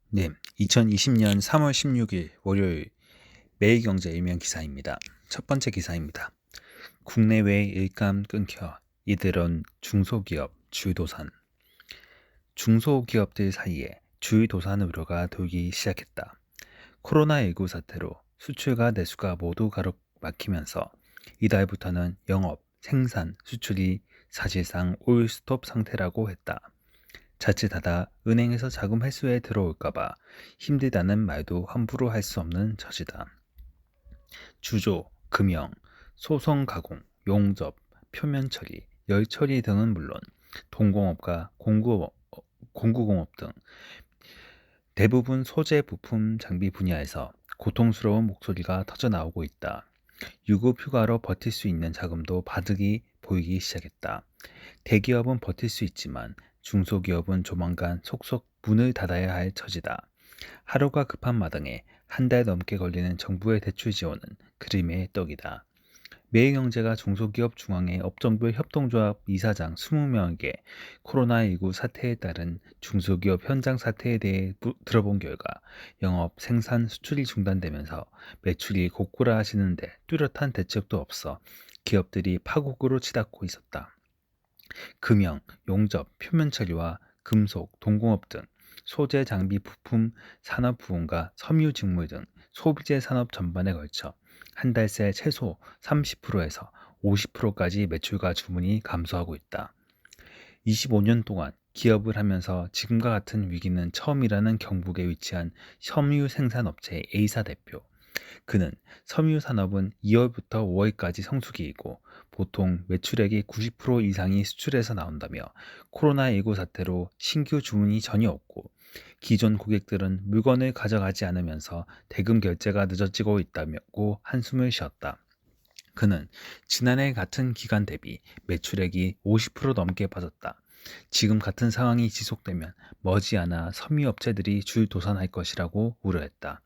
네, 2020년 3월 16일 월요일 매일경제 일면 기사입니다. 첫 번째 기사입니다. 국내외 일감 끊겨 이들은 중소기업 주도산. 중소기업들 사이에 주도산 우려가 돌기 시작했다. 코로나19 사태로 수출과 내수가 모두 가로막히면서 이달부터는 영업, 생산, 수출이 사실상 올스톱 상태라고 했다. 자칫하다 은행에서 자금 회수에 들어올까봐 힘들다는 말도 함부로 할 수 없는 처지다. 주조, 금형, 소성 가공, 용접, 표면 처리, 열 처리 등은 물론 동공업과 공구공업 등 대부분 소재 부품 장비 분야에서 고통스러운 목소리가 터져 나오고 있다. 유급 휴가로 버틸 수 있는 자금도 바득이 보이기 시작했다. 대기업은 버틸 수 있지만 중소기업은 조만간 속속 문을 닫아야 할 처지다. 하루가 급한 마당에 한 달 넘게 걸리는 정부의 대출 지원은 그림의 떡이다. 매일경제가 중소기업 중앙회 업종별 협동조합 이사장 20명에게 코로나19 사태에 따른 중소기업 현장 사태에 대해 들어본 결과 영업, 생산, 수출이 중단되면서 매출이 고꾸라지는데 뚜렷한 대책도 없어 기업들이 파국으로 치닫고 있었다. 금형, 용접, 표면 처리와 금속, 동공업 등 소재 장비 부품 산업 부문과 섬유 직물 등 소비재 산업 전반에 걸쳐 한 달 새 최소 30%에서 50%까지 매출과 주문이 감소하고 있다. 25년 동안 기업을 하면서 지금과 같은 위기는 처음이라는 경북에 위치한 섬유 생산업체 A사 대표. 그는 섬유 산업은 2월부터 5월까지 성수기이고 보통 매출액의 90% 이상이 수출에서 나온다며 코로나19 사태로 신규 주문이 전혀 없고 기존 고객들은 물건을 가져가지 않으면서 대금 결제가 늦어지고 있다고 한숨을 쉬었다. 그는 지난해 같은 기간 대비 매출액이 50% 넘게 빠졌다. 지금 같은 상황이 지속되면 머지않아 섬유업체들이 줄도산할 것이라고 우려했다.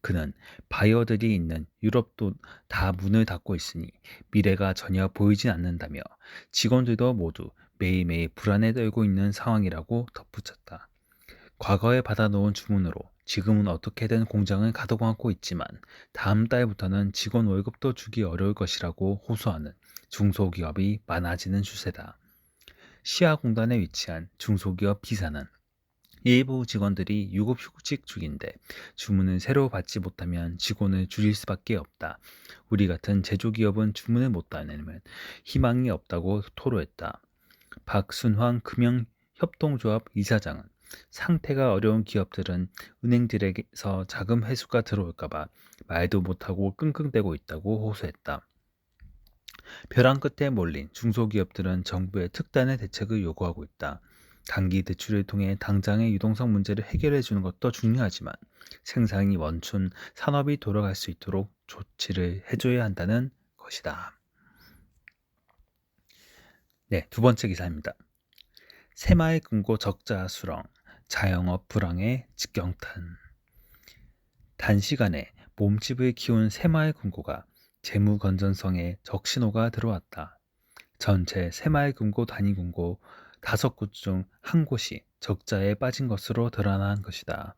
그는 바이어들이 있는 유럽도 다 문을 닫고 있으니 미래가 전혀 보이진 않는다며 직원들도 모두 매일매일 불안에 떨고 있는 상황이라고 덧붙였다. 과거에 받아놓은 주문으로 지금은 어떻게든 공장을 가동하고 있지만 다음 달부터는 직원 월급도 주기 어려울 것이라고 호소하는 중소기업이 많아지는 추세다. 시아공단에 위치한 중소기업 B사는 일부 직원들이 유급휴직 중인데 주문을 새로 받지 못하면 직원을 줄일 수밖에 없다. 우리 같은 제조기업은 주문을 못 받으면 희망이 없다고 토로했다. 박순환 금융협동조합 이사장은 상태가 어려운 기업들은 은행들에게서 자금 회수가 들어올까봐 말도 못하고 끙끙대고 있다고 호소했다. 벼랑 끝에 몰린 중소기업들은 정부의 특단의 대책을 요구하고 있다. 단기 대출을 통해 당장의 유동성 문제를 해결해 주는 것도 중요하지만 생산이 멈춘 산업이 돌아갈 수 있도록 조치를 해줘야 한다는 것이다. 네, 두 번째 기사입니다. 새마을 금고 적자 수렁, 자영업 불황의 직경탄. 단시간에 몸집을 키운 새마을 금고가 재무 건전성에 적신호가 들어왔다. 전체 새마을금고 단위금고 5곳 중 한 곳이 적자에 빠진 것으로 드러난 것이다.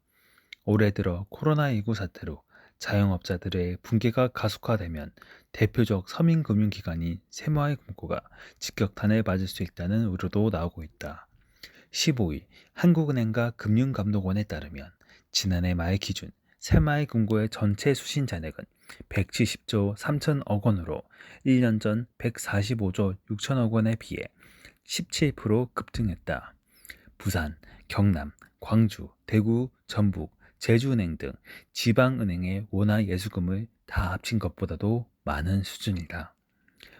올해 들어 코로나19 사태로 자영업자들의 붕괴가 가속화되면 대표적 서민금융기관인 새마을금고가 직격탄을 맞을 수 있다는 우려도 나오고 있다. 15일 한국은행과 금융감독원에 따르면 지난해 말 기준 새마을금고의 전체 수신 잔액은 170조 3천억 원으로 1년 전 145조 6천억 원에 비해 17% 급등했다. 부산, 경남, 광주, 대구, 전북, 제주은행 등 지방은행의 원화 예수금을 다 합친 것보다도 많은 수준이다.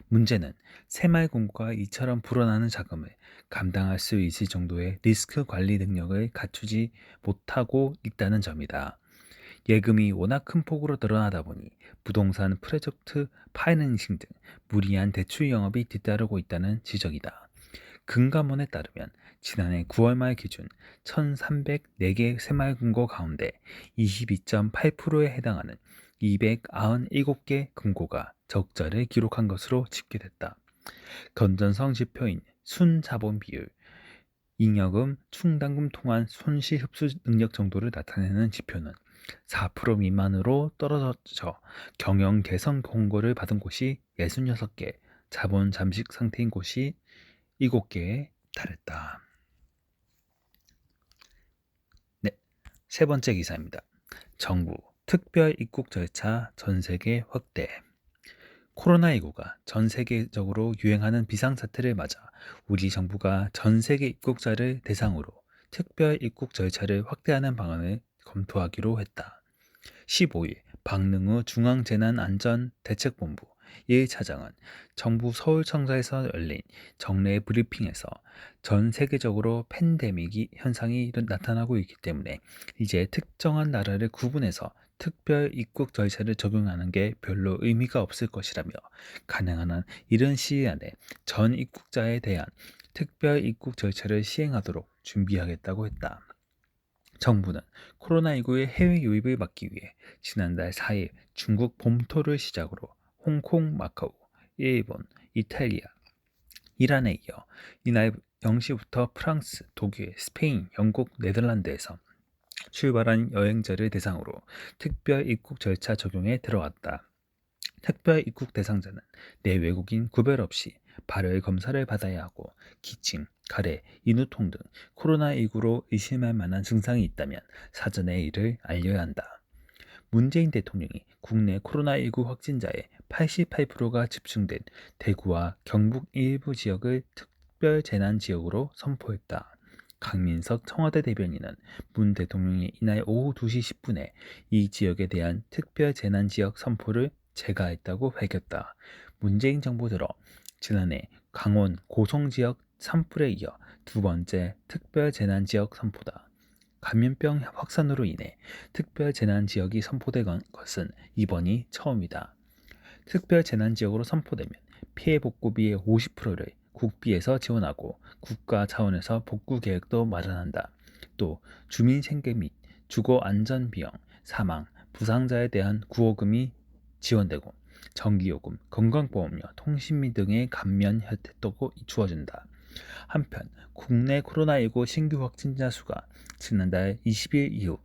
문제는 새마을금고가 이처럼 불어나는 자금을 감당할 수 있을 정도의 리스크 관리 능력을 갖추지 못하고 있다는 점이다. 예금이 워낙 큰 폭으로 늘어나다 보니 부동산 프로젝트 파이낸싱 등 무리한 대출 영업이 뒤따르고 있다는 지적이다. 금감원에 따르면 지난해 9월 말 기준 1,304개 새마을금고 가운데 22.8%에 해당하는 297개 금고가 적자를 기록한 것으로 집계됐다. 건전성 지표인 순자본 비율 잉여금, 충당금 통한 손실 흡수 능력 정도를 나타내는 지표는 4% 미만으로 떨어져 경영 개선 공고를 받은 곳이 66개, 자본 잠식 상태인 곳이 7개에 달했다. 네, 세 번째 기사입니다. 정부 특별 입국 절차 전 세계 확대. 코로나19가 전 세계적으로 유행하는 비상사태를 맞아 우리 정부가 전 세계 입국자를 대상으로 특별 입국 절차를 확대하는 방안을 검토하기로 했다. 15일 박능우 중앙재난안전대책본부 1차장은 정부 서울청사에서 열린 정례 브리핑에서 전 세계적으로 팬데믹 현상이 나타나고 있기 때문에 이제 특정한 나라를 구분해서 특별 입국 절차를 적용하는 게 별로 의미가 없을 것이라며 가능한 한 이른 시일 안에 전 입국자에 대한 특별 입국 절차를 시행하도록 준비하겠다고 했다. 정부는 코로나19의 해외 유입을 막기 위해 지난달 4일 중국 본토를 시작으로 홍콩, 마카오, 일본, 이탈리아, 이란에 이어 이날 0시부터 프랑스, 독일, 스페인, 영국, 네덜란드에서 출발한 여행자를 대상으로 특별 입국 절차 적용에 들어갔다. 특별 입국 대상자는 내 외국인 구별 없이 발열 검사를 받아야 하고 기침, 가래, 인후통 등 코로나19로 의심할 만한 증상이 있다면 사전에 이를 알려야 한다. 문재인 대통령이 국내 코로나19 확진자의 88%가 집중된 대구와 경북 일부 지역을 특별 재난 지역으로 선포했다. 강민석 청와대 대변인은 문 대통령이 이날 오후 2시 10분에 이 지역에 대한 특별 재난 지역 선포를 제거했다고 밝혔다. 문재인 정부 들어 지난해 강원 고성 지역 산불에 이어 두 번째 특별 재난 지역 선포다. 감염병 확산으로 인해 특별 재난 지역이 선포된 것은 이번이 처음이다. 특별 재난 지역으로 선포되면 피해 복구비의 50%를 국비에서 지원하고 국가 차원에서 복구 계획도 마련한다. 또 주민 생계 및 주거 안전 비용, 사망, 부상자에 대한 구호금이 지원되고 전기요금, 건강보험료, 통신비 등의 감면 혜택도 주어진다. 한편 국내 코로나19 신규 확진자 수가 지난달 20일 이후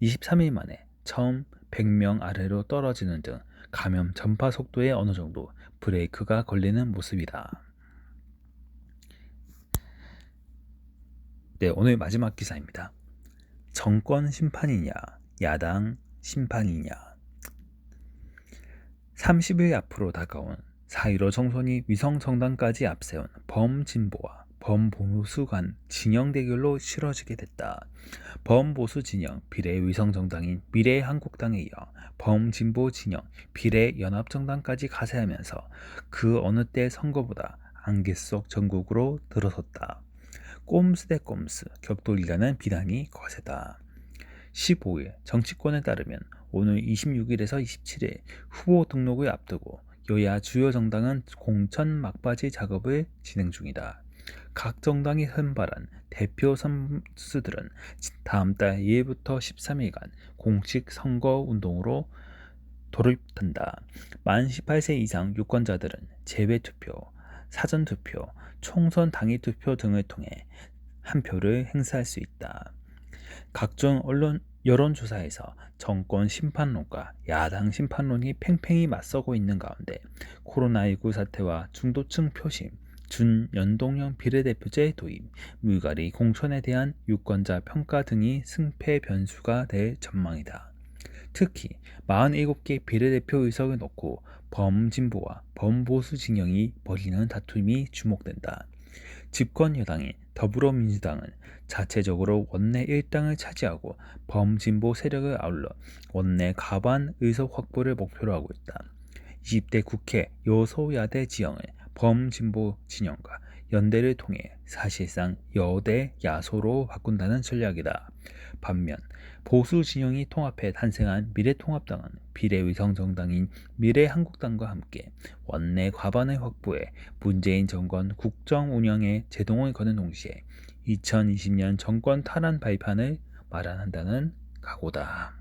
23일 만에 처음 100명 아래로 떨어지는 등 감염 전파 속도에 어느 정도 브레이크가 걸리는 모습이다. 네, 오늘 마지막 기사입니다. 정권 심판이냐, 야당 심판이냐. 30일 앞으로 다가온 4.15 총선이 위성정당까지 앞세운 범진보와 범보수 간 진영 대결로 치러지게 됐다. 범보수 진영 비례위성정당인 미래한국당에 이어 범진보 진영 비례연합정당까지 가세하면서 그 어느 때 선거보다 안개 속 전국으로 들어섰다. 꼼수 대 꼼수 격돌이라는 비난이 거세다. 15일 정치권에 따르면 오늘 26일에서 27일 후보 등록을 앞두고 여야 주요 정당은 공천 막바지 작업을 진행 중이다. 각 정당이 선발한 대표 선수들은 다음 달 2일부터 13일간 공식 선거 운동으로 돌입한다. 만 18세 이상 유권자들은 재외투표, 사전투표, 총선 당일 투표 등을 통해 한 표를 행사할 수 있다. 각종 언론 여론조사에서 정권 심판론과 야당 심판론이 팽팽히 맞서고 있는 가운데 코로나19 사태와 중도층 표심, 준연동형 비례대표제 도입, 물갈이 공천에 대한 유권자 평가 등이 승패 변수가 될 전망이다. 특히 47개 비례대표 의석을 놓고 범진보와 범보수 진영이 벌이는 다툼이 주목된다. 집권 여당인 더불어민주당은 자체적으로 원내 1당을 차지하고 범진보 세력을 아울러 원내 과반 의석 확보를 목표로 하고 있다. 20대 국회 여소야대 지형을 범진보 진영과 연대를 통해 사실상 여대 야소로 바꾼다는 전략이다. 반면 보수 진영이 통합해 탄생한 미래통합당은 비례위성 정당인 미래한국당과 함께 원내 과반을 확보해 문재인 정권 국정 운영에 제동을 거는 동시에 2020년 정권 탈환 발판을 마련한다는 각오다.